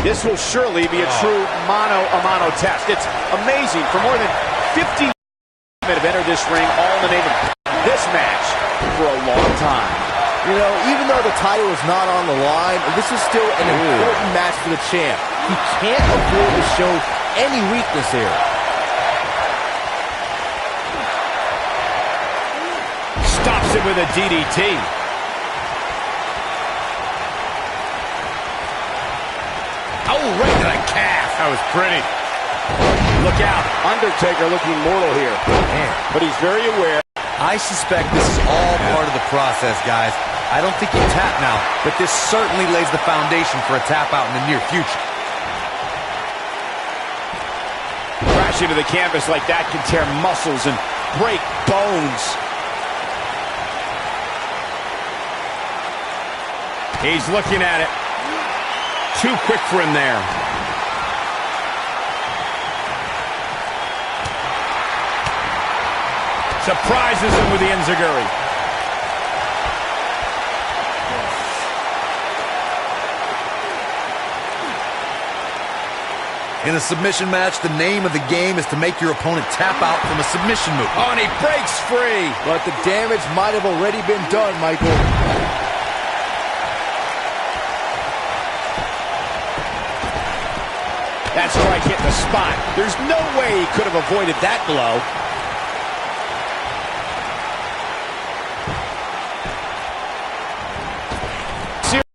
This will surely be a true mano-a-mano test. It's amazing. For more than 50 men have entered this ring, all in the name of this match for a long time. You know, even though the title is not on the line, this is still an important match for the champ. He can't afford to show any weakness here. Stops it with a DDT. Oh, right to the calf. That was pretty. Look out. Undertaker looking mortal here. Man. But he's very aware. I suspect this is all part of the process, guys. I don't think you tap now, but this certainly lays the foundation for a tap out in the near future. Crashing to the canvas like that can tear muscles and break bones. He's looking at it. Too quick for him there. Surprises him with the enziguri. In a submission match, the name of the game is to make your opponent tap out from a submission move. Oh, and he breaks free. But the damage might have already been done, Michael. That strike hit the spot. There's no way he could have avoided that blow.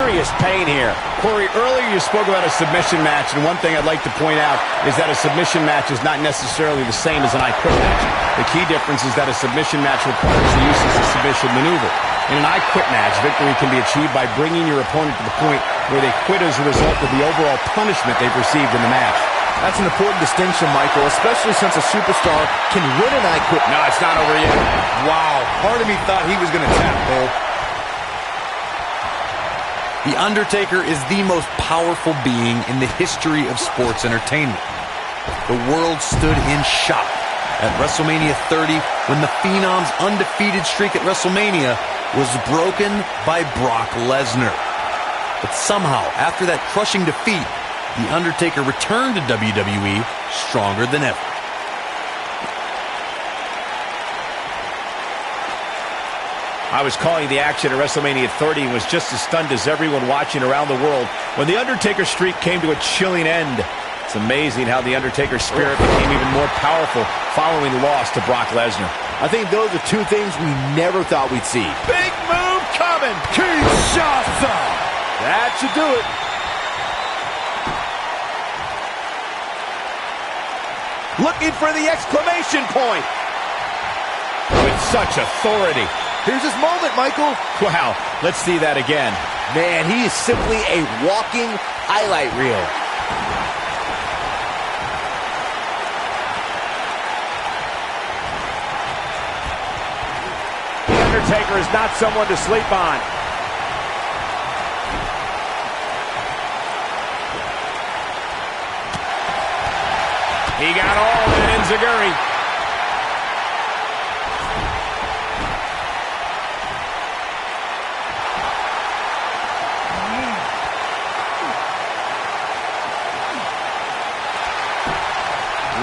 Serious pain here. Corey, earlier you spoke about a submission match, and one thing I'd like to point out is that a submission match is not necessarily the same as an I Quit match. The key difference is that a submission match requires the use of the submission maneuver. In an I Quit match, victory can be achieved by bringing your opponent to the point where they quit as a result of the overall punishment they've received in the match. That's an important distinction, Michael, especially since a superstar can win an I Quit. No, it's not over yet. Wow, part of me thought he was going to tap, Cole. The Undertaker is the most powerful being in the history of sports entertainment. The world stood in shock at WrestleMania 30 when the Phenom's undefeated streak at WrestleMania was broken by Brock Lesnar. But somehow, after that crushing defeat, The Undertaker returned to WWE stronger than ever. I was calling the action at WrestleMania 30 and was just as stunned as everyone watching around the world when The Undertaker's streak came to a chilling end. It's amazing how The Undertaker's spirit became even more powerful following the loss to Brock Lesnar. I think those are two things we never thought we'd see. Big move coming! Kinshasa! That should do it. Looking for the exclamation point! With such authority. Here's his moment, Michael. Wow, let's see that again. Man, he is simply a walking highlight reel. The Undertaker is not someone to sleep on. He got all in enziguri.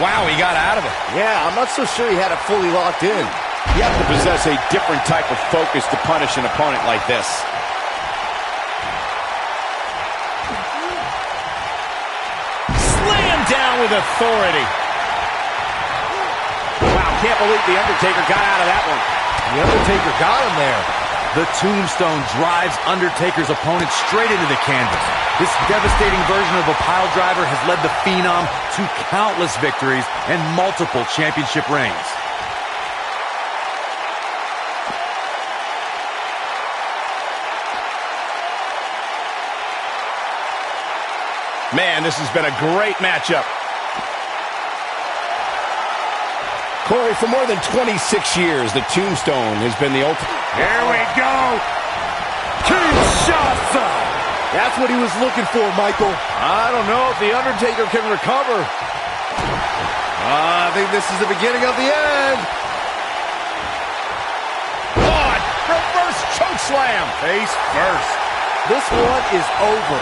Wow, he got out of it. Yeah, I'm not so sure he had it fully locked in. You have to possess a different type of focus to punish an opponent like this. Slam down with authority. Wow, can't believe The Undertaker got out of that one. The Undertaker got him there. The tombstone drives Undertaker's opponent straight into the canvas. This devastating version of a pile driver has led the Phenom to countless victories and multiple championship reigns. Man, this has been a great matchup. Corey, for more than 26 years, the tombstone has been the ultimate. Here we go! Kinshasa! That's what he was looking for, Michael. I don't know if The Undertaker can recover. I think this is the beginning of the end. Oh, reverse choke slam. Face first. This one is over.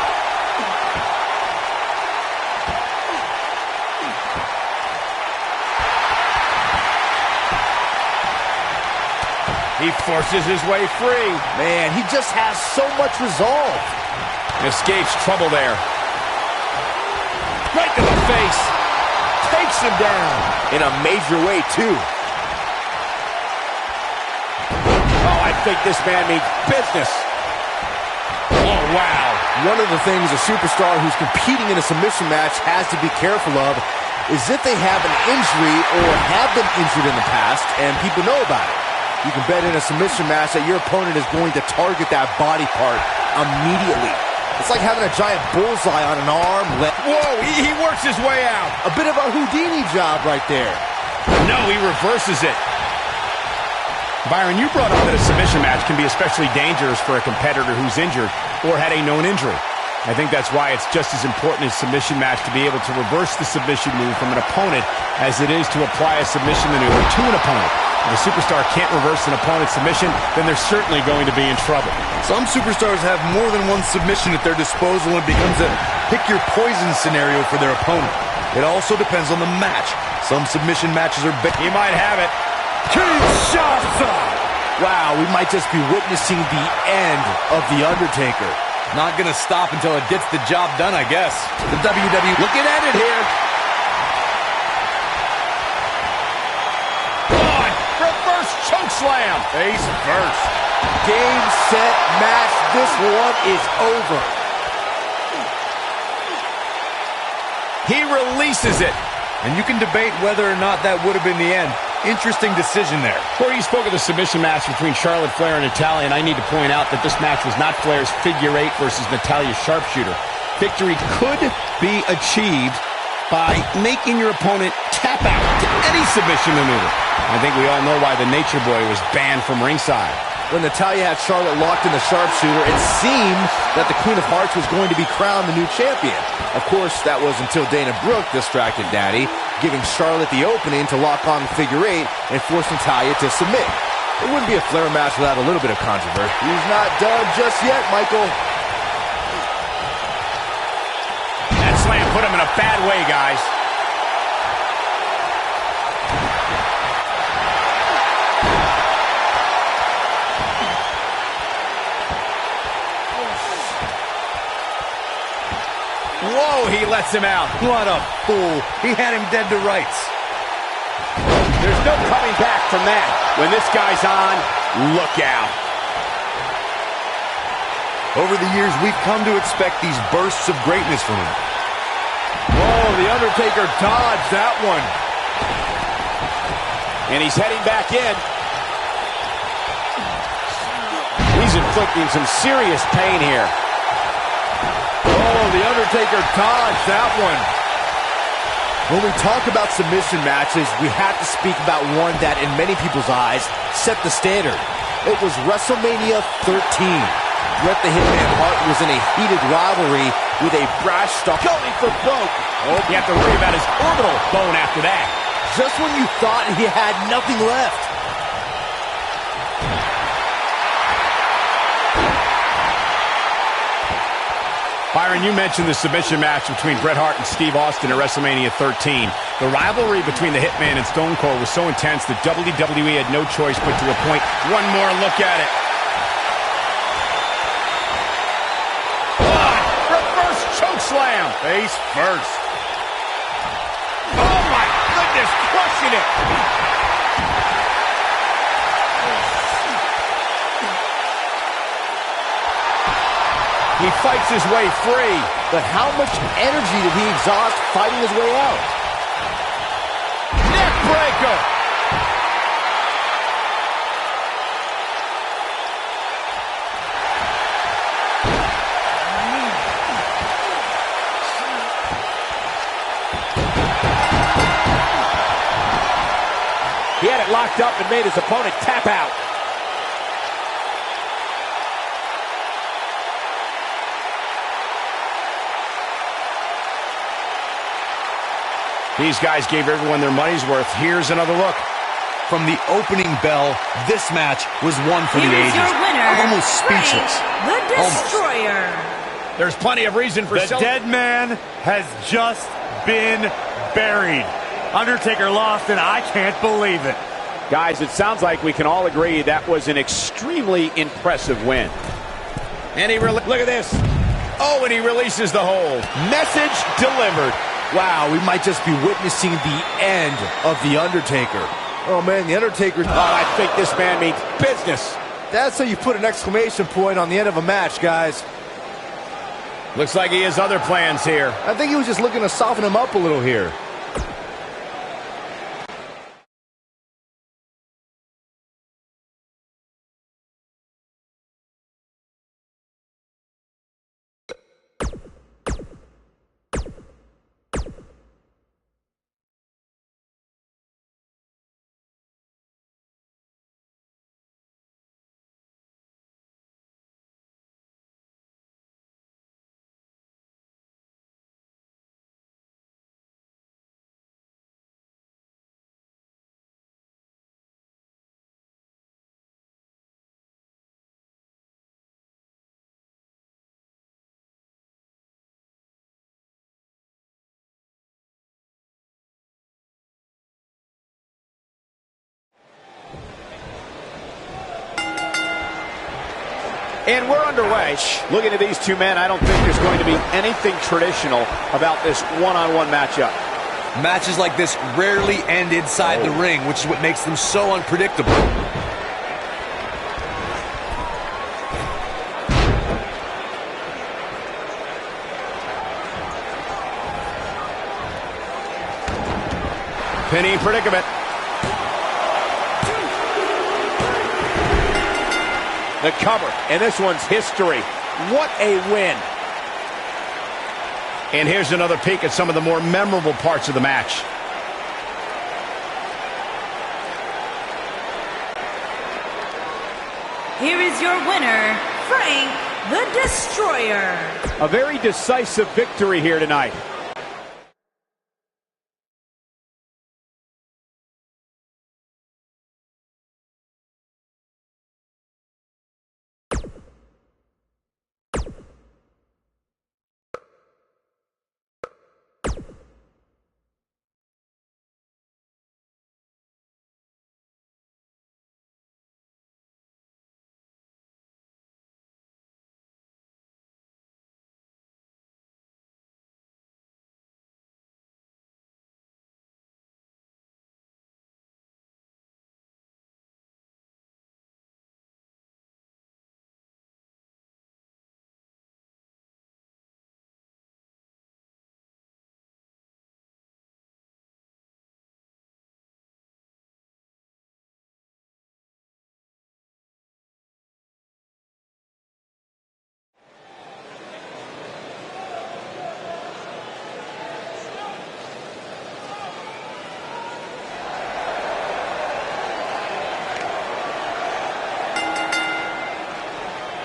He forces his way free. Man, he just has so much resolve. Escapes trouble there. Right to the face. Takes him down. In a major way, too. Oh, I think this man means business. Oh, wow. One of the things a superstar who's competing in a submission match has to be careful of is if they have an injury or have been injured in the past and people know about it. You can bet in a submission match that your opponent is going to target that body part immediately. It's like having a giant bullseye on an arm. Whoa, he works his way out. A bit of a Houdini job right there. No, he reverses it. Byron, you brought up that a submission match can be especially dangerous for a competitor who's injured or had a known injury. I think that's why it's just as important in a submission match to be able to reverse the submission move from an opponent as it is to apply a submission maneuver to an opponent. If a superstar can't reverse an opponent's submission, then they're certainly going to be in trouble. Some superstars have more than one submission at their disposal and it becomes a pick-your-poison scenario for their opponent. It also depends on the match. Some submission matches are big. He might have it. Kinshasa! Wow, we might just be witnessing the end of The Undertaker. Not gonna stop until it gets the job done, I guess. The WWE looking at it here. On! Reverse choke slam! Face first. Game, set, match. This one is over. He releases it. And you can debate whether or not that would have been the end. Interesting decision there. Corey, you spoke of the submission match between Charlotte Flair and Natalya, and I need to point out that this match was not Flair's figure eight versus Natalya's sharpshooter. Victory could be achieved by making your opponent tap out to any submission maneuver. I think we all know why the Nature Boy was banned from ringside. When Natalya had Charlotte locked in the sharpshooter, it seemed that the Queen of Hearts was going to be crowned the new champion. Of course, that was until Dana Brooke distracted Daddy, giving Charlotte the opening to lock on the figure eight and force Natalya to submit. It wouldn't be a Flair match without a little bit of controversy. He's not done just yet, Michael. That slam put him in a bad way, guys. Whoa, he lets him out. What a fool. He had him dead to rights. There's no coming back from that. When this guy's on, look out. Over the years, we've come to expect these bursts of greatness from him. Oh, The Undertaker dodged that one. And he's heading back in. He's inflicting some serious pain here. Oh, The Undertaker dodged that one. When we talk about submission matches, we have to speak about one that, in many people's eyes, set the standard. It was WrestleMania 13. Bret the Hitman Hart was in a heated rivalry with a brash star going for broke. Oh, you have to worry about his orbital bone after that. Just when you thought he had nothing left. Byron, you mentioned the submission match between Bret Hart and Steve Austin at WrestleMania 13. The rivalry between the Hitman and Stone Cold was so intense that WWE had no choice but to appoint one more look at it. Reverse choke slam. Face first. Oh my goodness, crushing it. He fights his way free. But how much energy did he exhaust fighting his way out? Neck breaker. He had it locked up and made his opponent tap out. These guys gave everyone their money's worth. Here's another look. From the opening bell, this match was one for the ages. Your winner, I'm almost speechless. Bray the Destroyer. There's plenty of reason for The dead man has just been buried. Undertaker lost, and I can't believe it. Guys, it sounds like we can all agree that was an extremely impressive win. And look at this. Oh, and he releases the hold. Message delivered. Wow, we might just be witnessing the end of The Undertaker. Oh, man, The Undertaker... Oh, I think this man means business. That's how you put an exclamation point on the end of a match, guys. Looks like he has other plans here. I think he was just looking to soften him up a little here. And we're underway. Looking at these two men, I don't think there's going to be anything traditional about this one-on-one matchup. Matches like this rarely end inside the ring, which is what makes them so unpredictable. Pinning predicament. The cover, and this one's history. What a win. And here's another peek at some of the more memorable parts of the match. Here is your winner, Frank the Destroyer. A very decisive victory here tonight.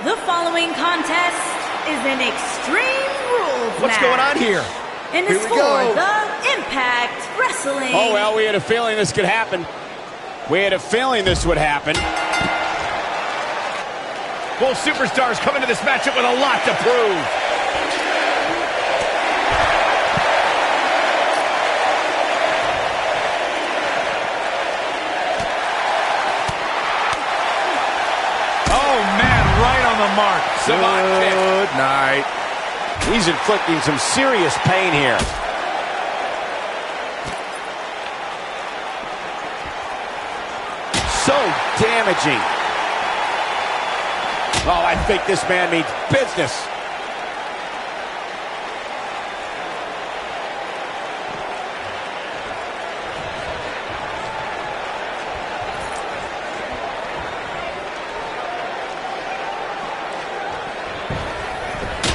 The following contest is an Extreme Rules What's match. going on here? And it's for the Impact Wrestling. Oh, well, we had a feeling this could happen. We had a feeling this would happen. Both superstars come into this matchup with a lot to prove. Mark. Good night. He's inflicting some serious pain here. So damaging. Oh, I think this man means business.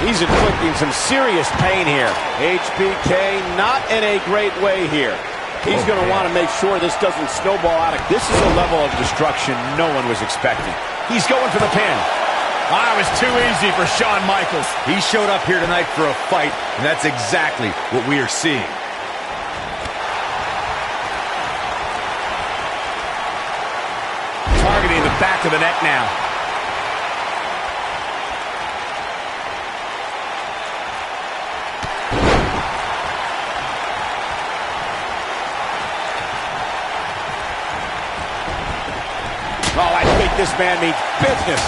He's inflicting some serious pain here. HBK not in a great way here. He's going to want to make sure this doesn't snowball out. This is a level of destruction no one was expecting. He's going for the pin. Ah, it was too easy for Shawn Michaels. He showed up here tonight for a fight, and that's exactly what we are seeing. Targeting the back of the neck now. Oh, I think this man means business.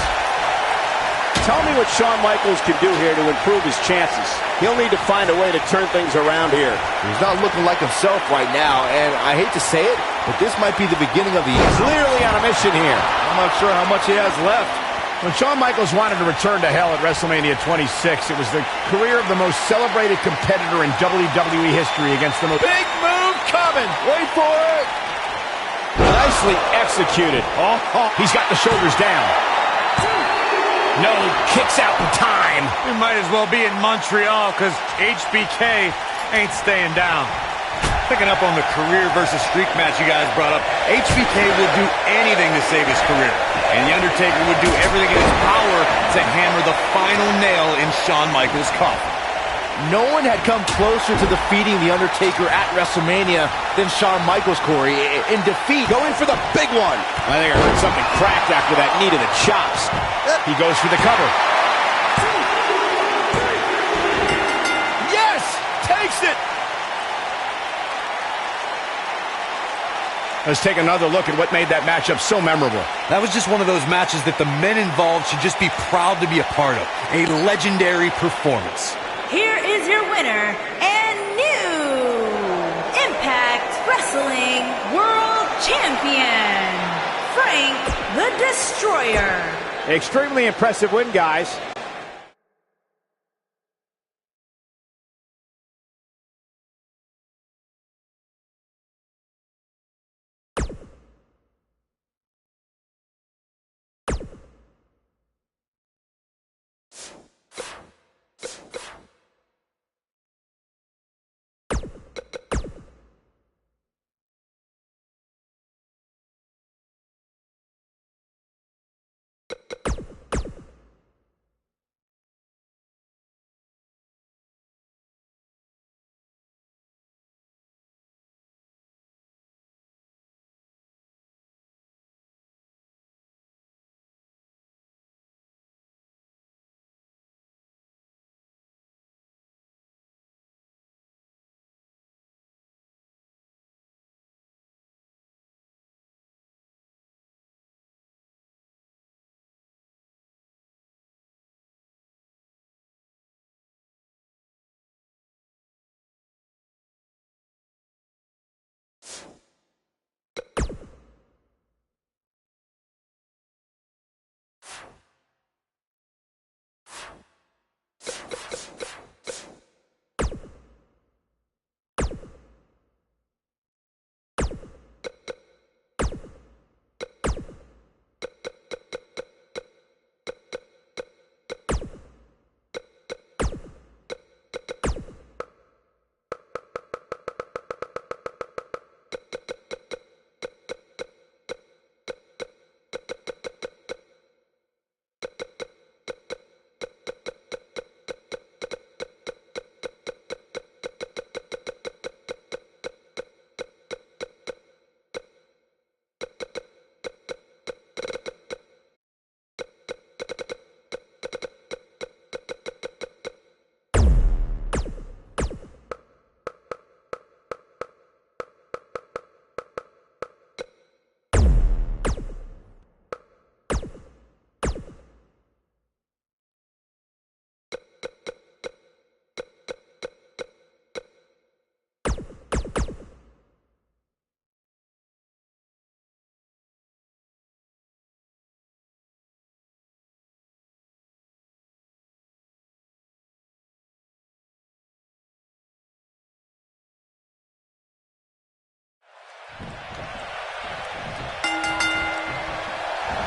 Tell me what Shawn Michaels can do here to improve his chances. He'll need to find a way to turn things around here. He's not looking like himself right now, and I hate to say it, but this might be the beginning of the end. Clearly on a mission here. I'm not sure how much he has left. When Shawn Michaels wanted to return to hell at WrestleMania 26, it was the career of the most celebrated competitor in WWE history against the most... Big move coming. Wait for it. Nicely executed. He's got the shoulders down. No, kicks out in time. We might as well be in Montreal because HBK ain't staying down. Picking up on the career versus streak match you guys brought up, HBK will do anything to save his career. And The Undertaker would do everything in his power to hammer the final nail in Shawn Michaels' coffin. No one had come closer to defeating The Undertaker at WrestleMania than Shawn Michaels, Corey. In defeat, going for the big one. I think I heard something cracked after that knee to the chops. He goes for the cover. Yes! Takes it! Let's take another look at what made that matchup so memorable. That was just one of those matches that the men involved should just be proud to be a part of. A legendary performance. Here is your winner and new Impact Wrestling World Champion, Frank the Destroyer. Extremely impressive win, guys.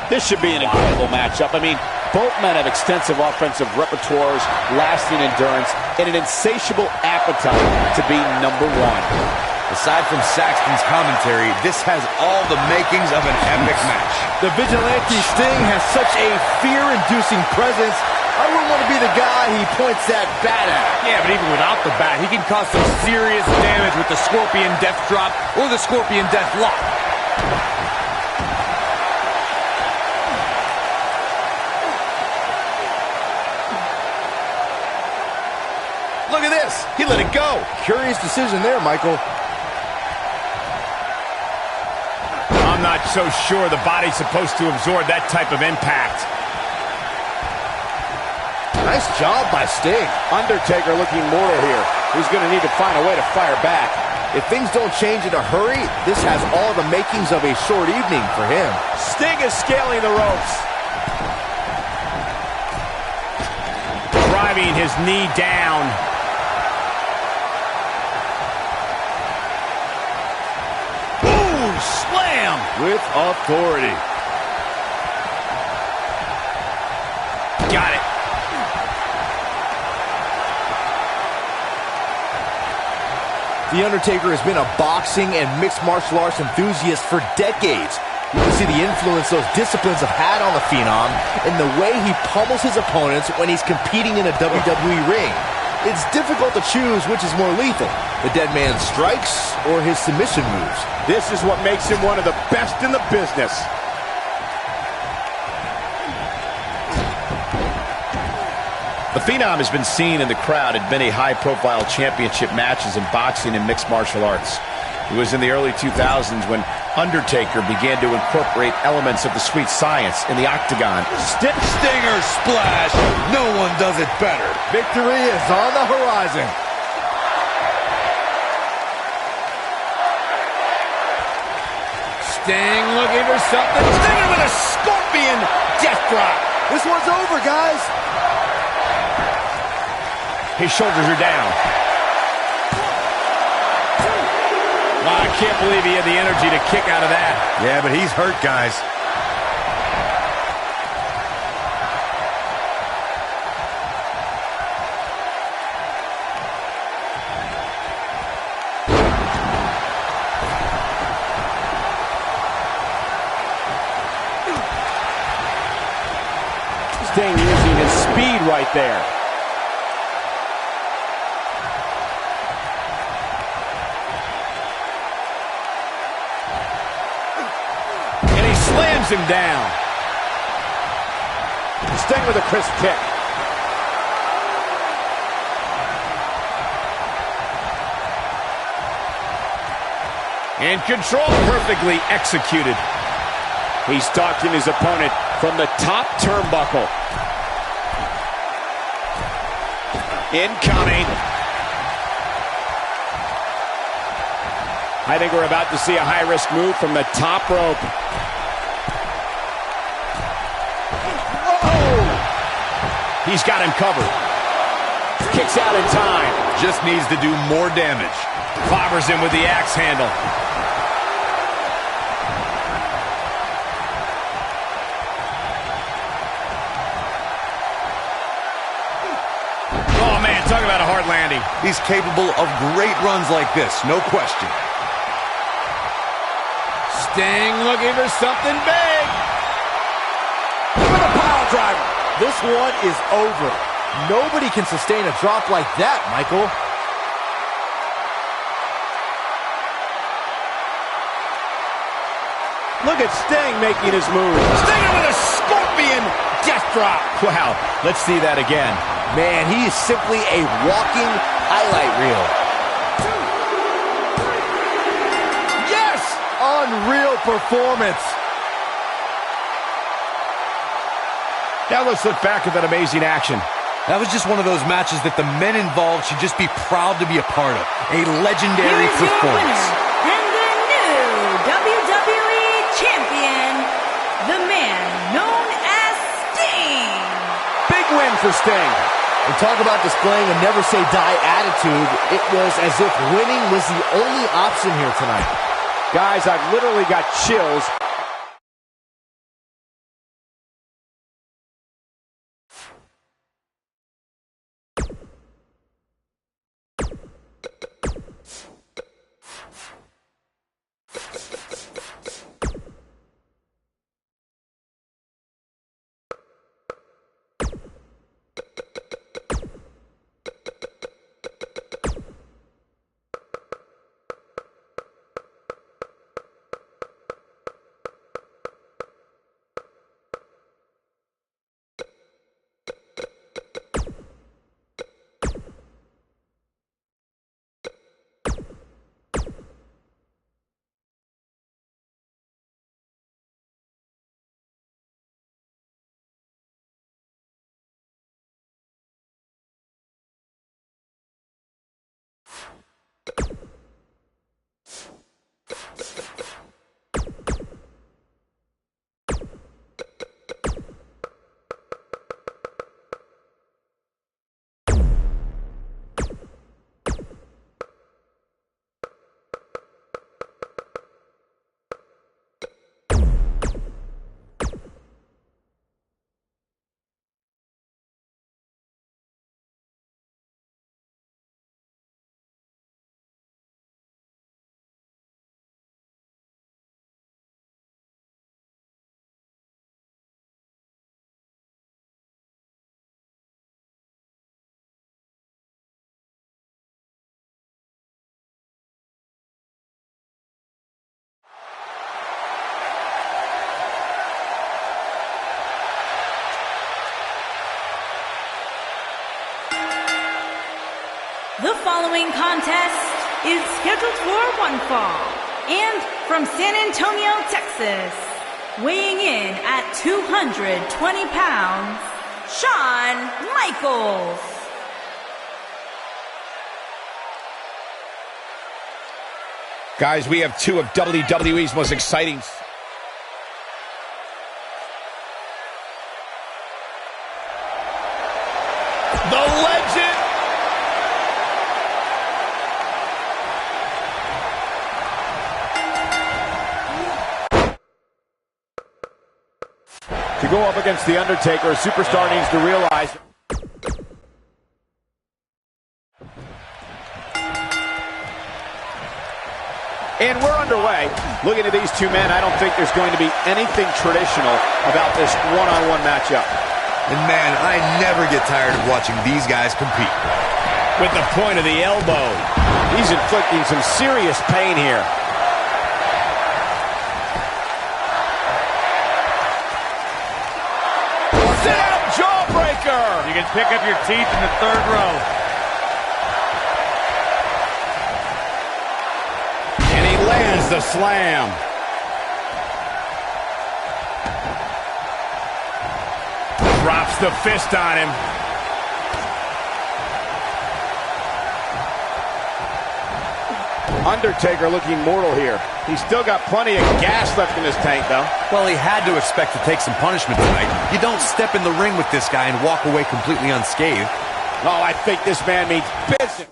This should be an incredible matchup. I mean, both men have extensive offensive repertoires, lasting endurance, and an insatiable appetite to be number one. Aside from Saxton's commentary, this has all the makings of an epic match. The Vigilante Sting has such a fear-inducing presence. I wouldn't want to be the guy he points that bat at. Yeah, but even without the bat, he can cause some serious damage with the Scorpion Death Drop or the Scorpion Death Lock. Look at this. He let it go. Curious decision there, Michael. I'm not so sure the body's supposed to absorb that type of impact. Nice job by Sting. Undertaker looking mortal here. He's going to need to find a way to fire back. If things don't change in a hurry, this has all the makings of a short evening for him. Sting is scaling the ropes. Driving his knee down. Boom! Slam! With authority. Got it. The Undertaker has been a boxing and mixed martial arts enthusiast for decades. You can see the influence those disciplines have had on the Phenom in the way he pummels his opponents when he's competing in a WWE ring. It's difficult to choose which is more lethal, the dead man's strikes or his submission moves. This is what makes him one of the best in the business. The Phenom has been seen in the crowd at many high-profile championship matches in boxing and mixed martial arts. It was in the early 2000s when Undertaker began to incorporate elements of the sweet science in the octagon. Stinger splash. No one does it better. Victory is on the horizon. Sting looking for something. Stinger with a scorpion death drop. This one's over, guys. His shoulders are down. Wow, I can't believe he had the energy to kick out of that. Yeah, but he's hurt, guys. Sting using his speed right there. Slams him down. Sting with a crisp kick. In control, perfectly executed. He's stalking his opponent from the top turnbuckle. Incoming. I think we're about to see a high-risk move from the top rope. Whoa! He's got him covered. Kicks out in time. Just needs to do more damage. Clobbers him with the axe handle. Oh, man, talk about a hard landing. He's capable of great runs like this, no question. Sting looking for something big. Look at the pile driver. This one is over. Nobody can sustain a drop like that, Michael. Look at Sting making his move. Stinger with a scorpion death drop. Wow, let's see that again. Man, he is simply a walking highlight reel. Yes! Unreal performance. Now let's look back at that amazing action. That was just one of those matches that the men involved should just be proud to be a part of. A legendary Here is your performance. winner, and the new WWE Champion, the man known as Sting. Big win for Sting. And talk about displaying a never-say-die attitude. It was as if winning was the only option here tonight. Guys, I've literally got chills. following contest is scheduled for one fall, and from San Antonio, Texas, weighing in at 220 pounds, Shawn Michaels. Guys, we have two of WWE's most exciting... The legend! To go up against The Undertaker, a superstar needs to realize... And we're underway. Looking at these two men, I don't think there's going to be anything traditional about this one-on-one matchup. And man, I never get tired of watching these guys compete. With the point of the elbow. He's inflicting some serious pain here. Sit-out jawbreaker! You can pick up your teeth in the third row. And he lands the slam. Drops the fist on him. Undertaker looking mortal here. He's still got plenty of gas left in his tank, though. Well, he had to expect to take some punishment tonight. You don't step in the ring with this guy and walk away completely unscathed. Oh, I think this man means business.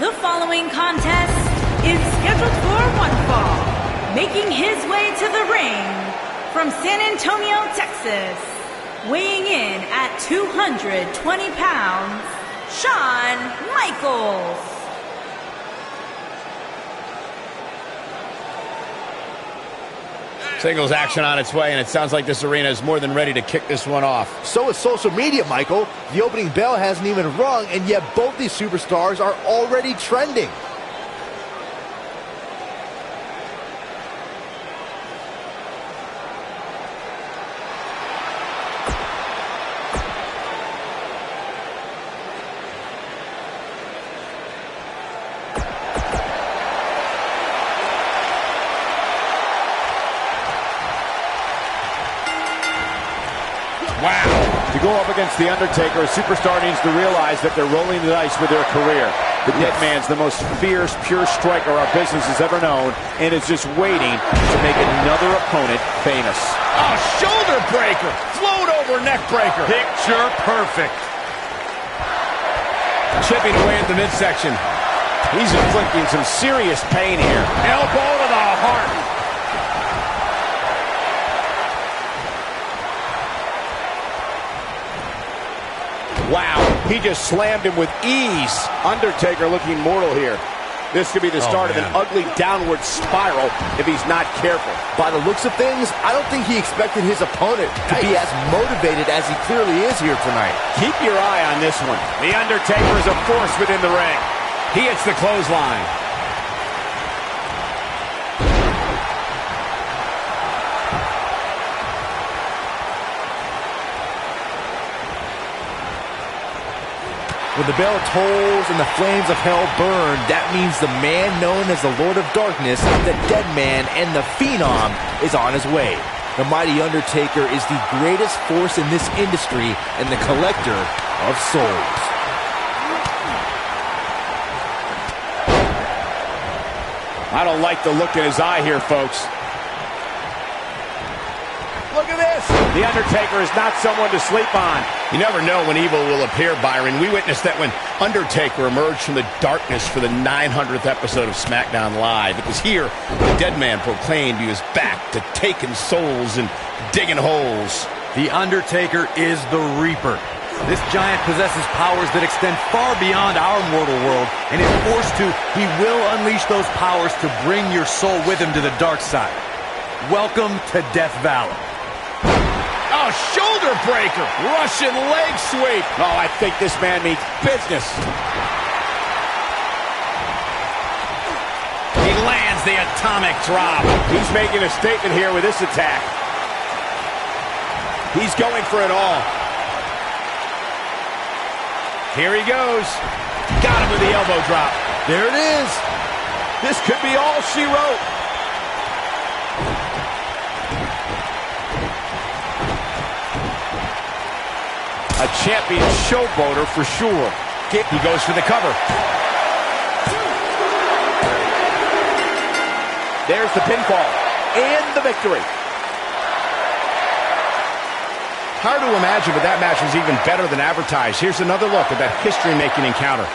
The following contest is scheduled for one fall. Making his way to the ring from San Antonio, Texas, weighing in at 220 pounds, Shawn Michaels. Singles action on its way, and it sounds like this arena is more than ready to kick this one off. So is social media, Michael. The opening bell hasn't even rung, and yet both these superstars are already trending. Wow. To go up against The Undertaker, a superstar needs to realize that they're rolling the dice with their career. The Dead Man's the most fierce, pure striker our business has ever known, and is just waiting to make another opponent famous. Oh, shoulder breaker! Float over neck breaker! Picture perfect. Chipping away at the midsection. He's inflicting some serious pain here. Elbow to the heart. Wow, he just slammed him with ease. Undertaker looking mortal here. This could be the start of an ugly downward spiral if he's not careful. By the looks of things, I don't think he expected his opponent to be as motivated as he clearly is here tonight. Keep your eye on this one. The Undertaker is a force within the ring. He hits the clothesline. When the bell tolls and the flames of hell burn, that means the man known as the Lord of Darkness, the Dead Man, and the Phenom is on his way. The mighty Undertaker is the greatest force in this industry and the collector of souls. I don't like the look in his eye here, folks. Look at this! The Undertaker is not someone to sleep on. You never know when evil will appear, Byron. We witnessed that when Undertaker emerged from the darkness for the 900th episode of SmackDown Live. It was here the Dead Man proclaimed he was back to taking souls and digging holes. The Undertaker is the Reaper. This giant possesses powers that extend far beyond our mortal world, and if forced to, he will unleash those powers to bring your soul with him to the dark side. Welcome to Death Valley. Oh, shoulder breaker! Russian leg sweep! Oh, I think this man means business. He lands the atomic drop. He's making a statement here with this attack. He's going for it all. Here he goes. Got him with the elbow drop. There it is. This could be all she wrote. A champion showboater for sure. He goes for the cover. There's the pinfall and the victory. Hard to imagine, but that match was even better than advertised. Here's another look at that history-making encounter.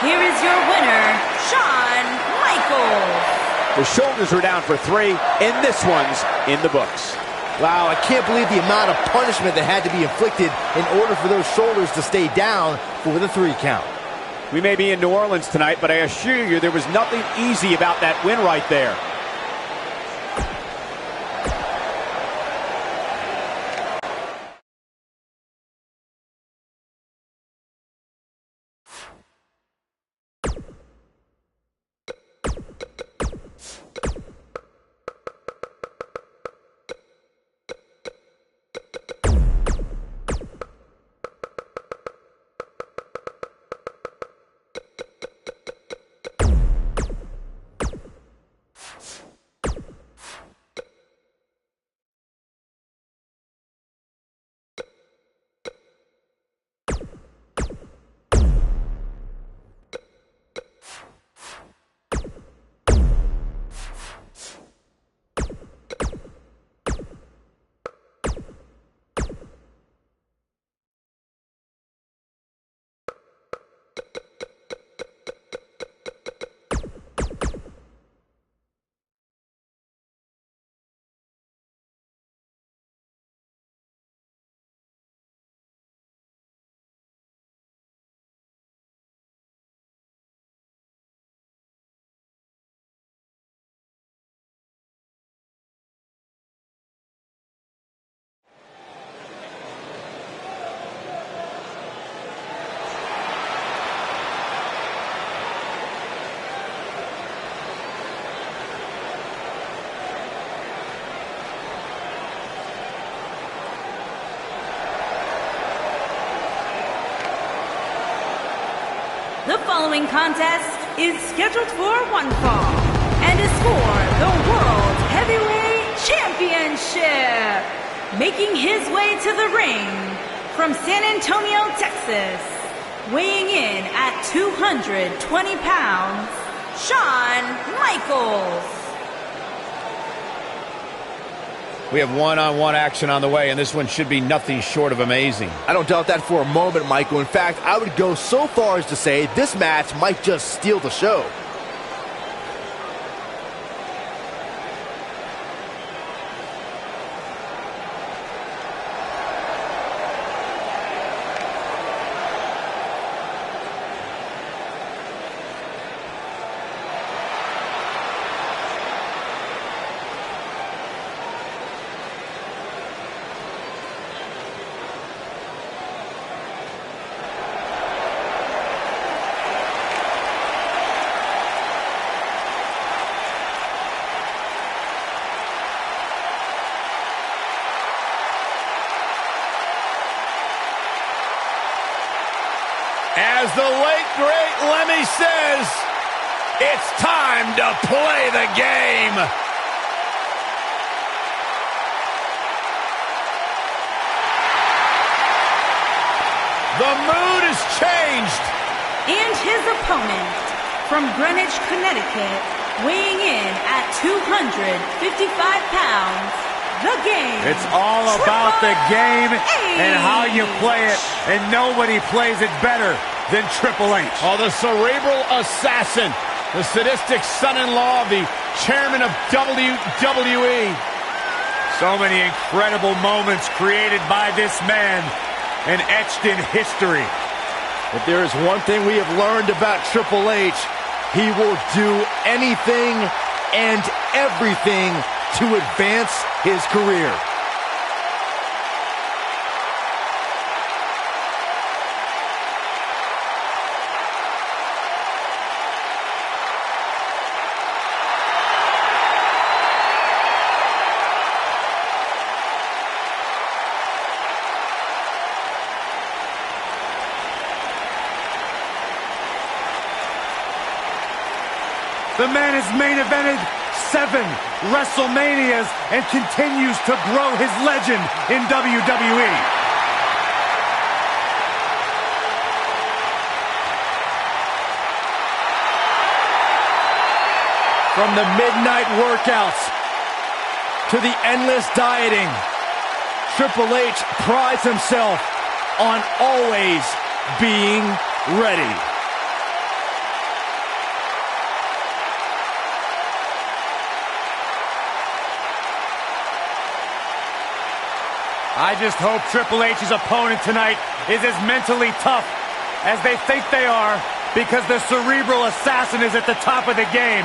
Here is your winner, Shawn Michaels. The shoulders are down for 3, and this one's in the books. Wow, I can't believe the amount of punishment that had to be inflicted in order for those shoulders to stay down for the 3 count. We may be in New Orleans tonight, but I assure you there was nothing easy about that win right there. The following contest is scheduled for one fall and is for the World Heavyweight Championship. Making his way to the ring from San Antonio, Texas, weighing in at 220 pounds, Shawn Michaels. We have one-on-one action on the way, and this one should be nothing short of amazing. I don't doubt that for a moment, Michael. In fact, I would go so far as to say this match might just steal the show. As the late, great Lemmy says, it's time to play the game. The mood has changed. And his opponent from Greenwich, Connecticut, weighing in at 255 pounds, the game. It's all about the game and how you play it, and nobody plays it better than Triple H. Oh, the cerebral assassin, the sadistic son-in-law of the chairman of WWE. So many incredible moments created by this man and etched in history. If there is one thing we have learned about Triple H, he will do anything and everything to advance his career. The man has main evented 7 WrestleManias and continues to grow his legend in WWE. From the midnight workouts to the endless dieting, Triple H prides himself on always being ready. I just hope Triple H's opponent tonight is as mentally tough as they think they are, because the cerebral assassin is at the top of the game.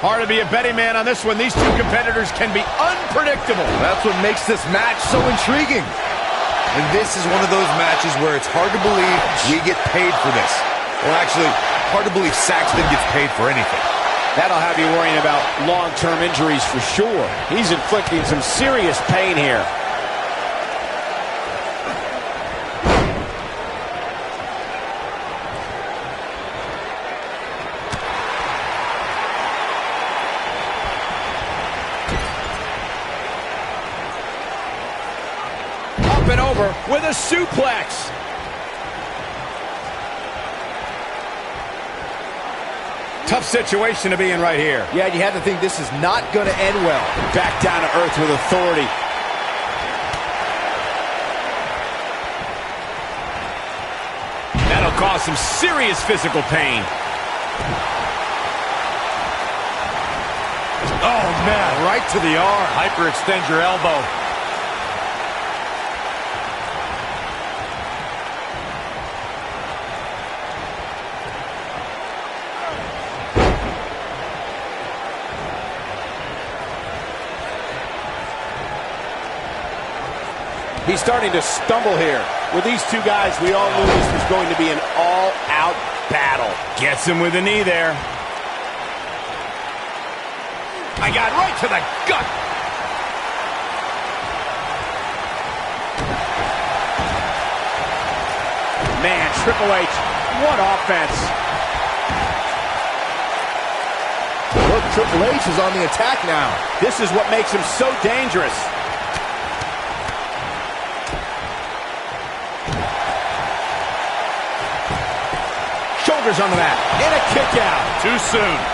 Hard to be a betting man on this one. These two competitors can be unpredictable. That's what makes this match so intriguing. And this is one of those matches where it's hard to believe we get paid for this. Well, actually, hard to believe Saxton gets paid for anything. That'll have you worrying about long-term injuries for sure. He's inflicting some serious pain here. Up and over with a suplex. Tough situation to be in right here. Yeah, you have to think this is not going to end well. Back down to earth with authority. That'll cause some serious physical pain. Oh, man, right to the arm. Hyperextend your elbow. He's starting to stumble here. With these two guys, we all knew this was going to be an all-out battle. Gets him with a knee there. I got right to the gut. Man, Triple H, what offense. Look, Triple H is on the attack now. This is what makes him so dangerous. Shoulders on the mat, and a kick out. Too soon.